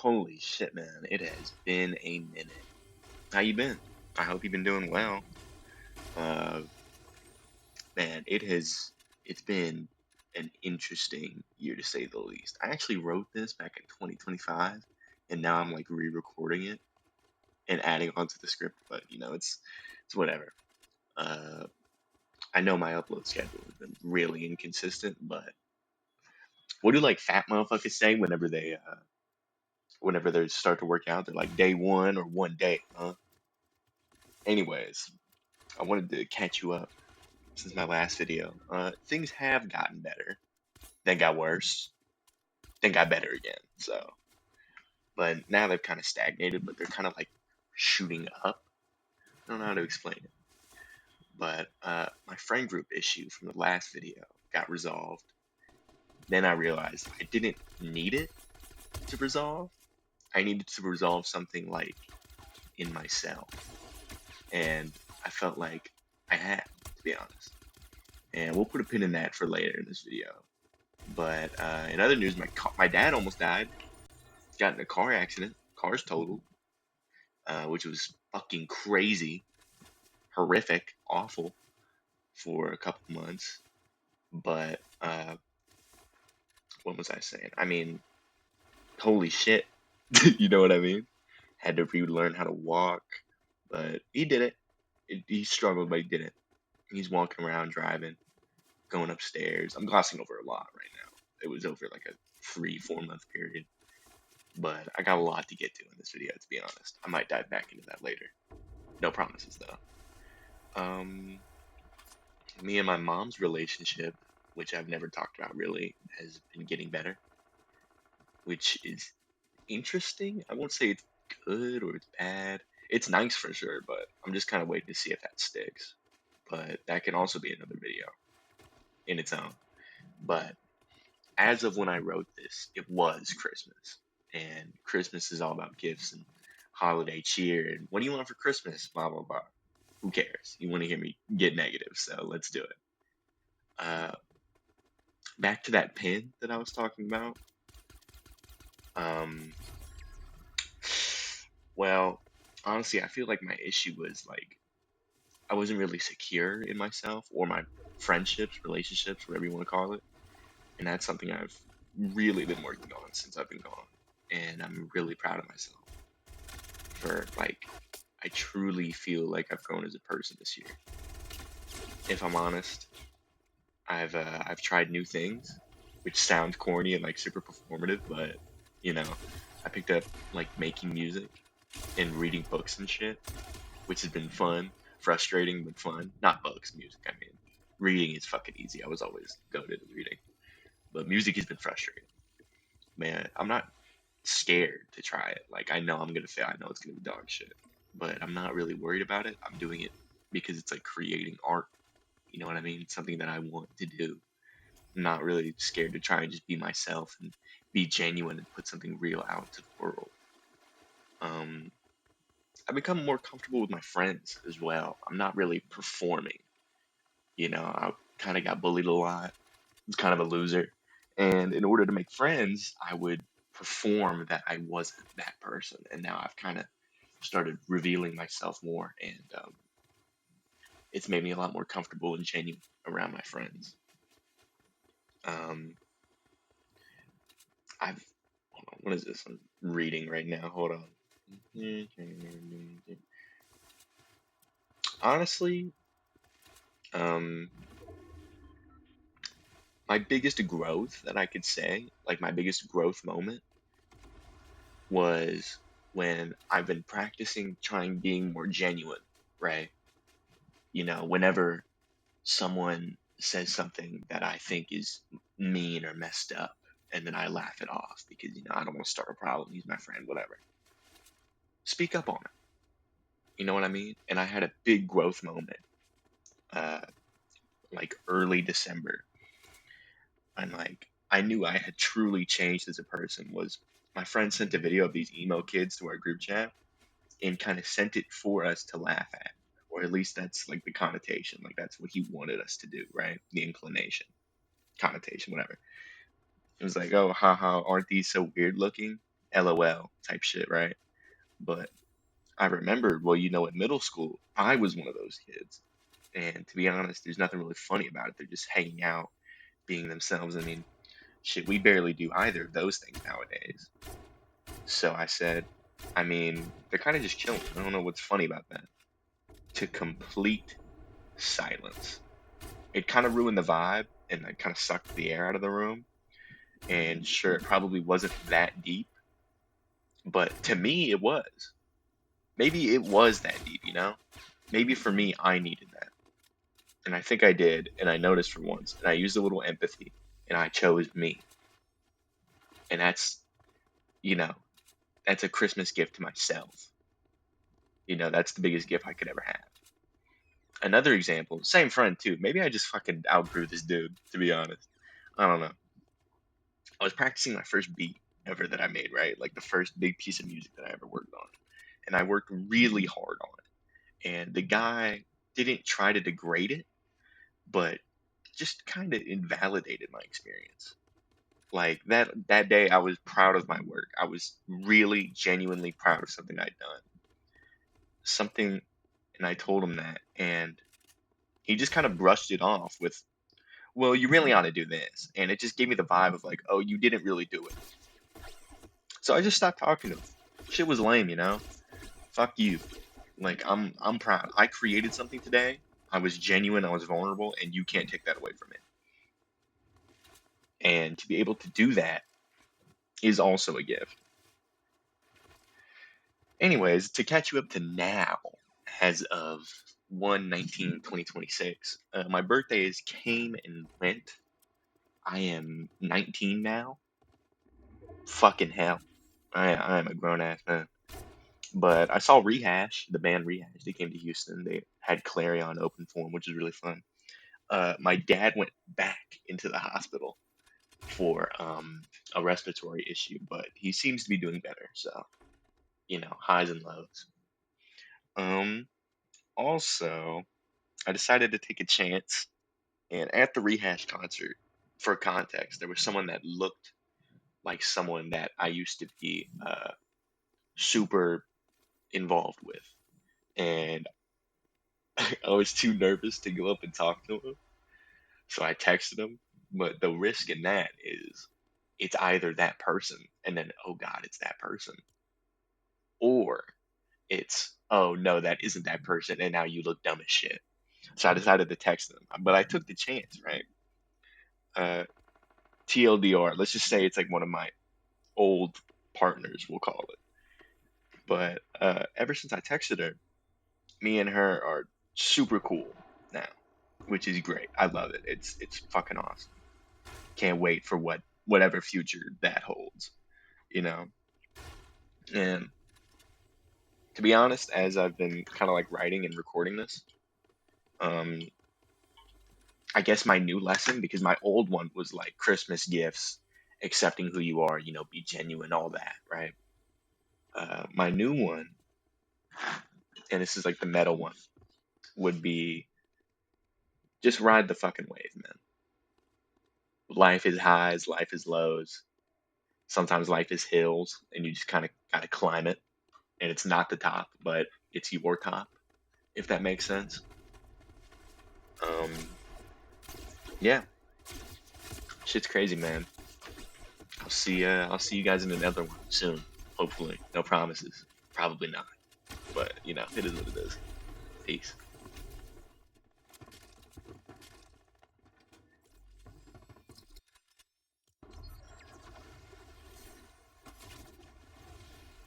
Holy shit, man. It has been a minute. How you been? I hope you've been doing well. Uh Man, it's been an interesting year to say the least. I actually wrote this back in 2025 and now I'm like re-recording it and adding onto the script, but it's whatever. Uh I know my upload schedule has been really inconsistent, but what do like fat motherfuckers say whenever they start to work out? They're like day one or one day, huh? Anyways, I wanted to catch you up since my last video. Things have gotten better, then got worse, then got better again. But now they've kind of stagnated, but they're kind of like shooting up. I don't know how to explain it. But my friend group issue from the last video got resolved. Then I realized I didn't need it to resolve. I needed to resolve something like in myself. And I felt like I had, to be honest. And we'll put a pin in that for later in this video. But in other news, my dad almost died. Got in a car accident. Car's totaled, which was fucking crazy, horrific, awful for a couple months. But what was I saying? I mean, holy shit. You know what I mean? Had to relearn how to walk, but he did it. He struggled, but he did it. He's walking around, driving, going upstairs. I'm glossing over a lot right now. It was over like a 3-4 month period. But I got a lot to get to in this video, to be honest. I might dive back into that later. No promises, though. Me and my mom's relationship, which I've never talked about really, has been getting better, which is interesting. I won't say it's good or it's bad. It's nice for sure, but I'm just kind of waiting to see if that sticks. But that can also be another video in its own. But as of when I wrote this, it was Christmas. And Christmas is all about gifts and holiday cheer. And what do you want for Christmas? Blah, blah, blah. Who cares? You want to hear me get negative, so let's do it. Uh, Back to that pin that I was talking about. Um, well, honestly, I feel like my issue was like I wasn't really secure in myself or my friendships, relationships, whatever you want to call it. And that's something I've really been working on since I've been gone. And I'm really proud of myself for like I truly feel like I've grown as a person this year. If I'm honest, I've tried new things, which sound corny and like super performative, but you know, I picked up like making music and reading books and shit, which has been fun, frustrating but fun. Not books, music. I mean, reading is fucking easy. I was always goated at reading, but music has been frustrating. Man, I'm not scared to try it. Like I know I'm gonna fail. I know it's gonna be dog shit, but I'm not really worried about it. I'm doing it because it's like creating art. You know what I mean? It's something that I want to do. I'm not really scared to try and just be myself and be genuine and put something real out to the world. Um, I've become more comfortable with my friends as well. I'm not really performing. I kind of got bullied a lot. I was kind of a loser. And in order to make friends, I would perform that I wasn't that person. And now I've kind of started revealing myself more. And it's made me a lot more comfortable and genuine around my friends. Um, I've, hold on, what is this? I'm reading right now. Hold on. Honestly, um, my biggest growth that I could say, like my biggest growth moment, was when I've been practicing trying being more genuine, right? Whenever someone says something that I think is mean or messed up, and then I laugh it off because, I don't want to start a problem, he's my friend, whatever. Speak up on it. You know what I mean? And I had a big growth moment, uh, like early December, and like I knew I had truly changed as a person. Was my friend sent a video of these emo kids to our group chat and kind of sent it for us to laugh at, or at least that's like the connotation, like that's what he wanted us to do, right? The inclination, connotation, whatever. It was like, oh, haha, aren't these so weird looking? LOL type shit, right? But I remembered, well, in middle school, I was one of those kids. And to be honest, there's nothing really funny about it. They're just hanging out, being themselves. I mean, shit, we barely do either of those things nowadays. So I said, I mean, they're kind of just chilling. I don't know what's funny about that. To complete silence. It kind of ruined the vibe and it kind of sucked the air out of the room. And sure, it probably wasn't that deep, but to me, it was. Maybe it was that deep. Maybe for me, I needed that. And I think I did, and I noticed for once, and I used a little empathy, and I chose me. And you know, that's a Christmas gift to myself. That's the biggest gift I could ever have. Another example, same friend too. Maybe I just fucking outgrew this dude, to be honest. I don't know. I was practicing my first beat ever that I made, right? Like the first big piece of music that I ever worked on. And I worked really hard on it. And the guy didn't try to degrade it, but just kind of invalidated my experience. Like that day I was proud of my work. I was really genuinely proud of something I'd done. Something and I told him that and he just kind of brushed it off with, well, you really ought to do this. And it just gave me the vibe of like, oh, you didn't really do it. So I just stopped talking to him. Shit was lame. Fuck you. Like I'm proud. I created something today. I was genuine, I was vulnerable, and you can't take that away from me. And to be able to do that is also a gift. Anyways, to catch you up to now, as of 1/19/2026, my birthdays came and went. I am 19 now. Fucking hell. I am a grown ass man. But I saw Rehash, the band Rehash. They came to Houston. They had Clarion open for them, which is really fun. My dad went back into the hospital for a respiratory issue, but he seems to be doing better. So, highs and lows. Um, Also, I decided to take a chance, and at the Rehash concert, for context, there was someone that looked like someone that I used to be super involved with, and I was too nervous to go up and talk to him, so I texted him. But the risk in that is it's either that person, and then, oh God, it's that person, or it's, oh no, that isn't that person, and now you look dumb as shit. So I decided to text them, but I took the chance, right? Uh, TLDR, let's just say it's like one of my old partners, we'll call it. But ever since I texted her, me and her are super cool now, which is great. I love it. It's fucking awesome. Can't wait for whatever future that holds, you know. And to be honest, as I've been kind of like writing and recording this, um, I guess my new lesson, because my old one was like Christmas gifts, accepting who you are, be genuine, all that, right? My new one, and this is like the meta one, would be just ride the fucking wave, man. Life is highs, life is lows. Sometimes life is hills, and you just kind of gotta climb it. And it's not the top, but it's your top, if that makes sense. Um, yeah, shit's crazy, man. I'll see you guys in another one soon. Hopefully, no promises. Probably not, but it is what it is. Peace.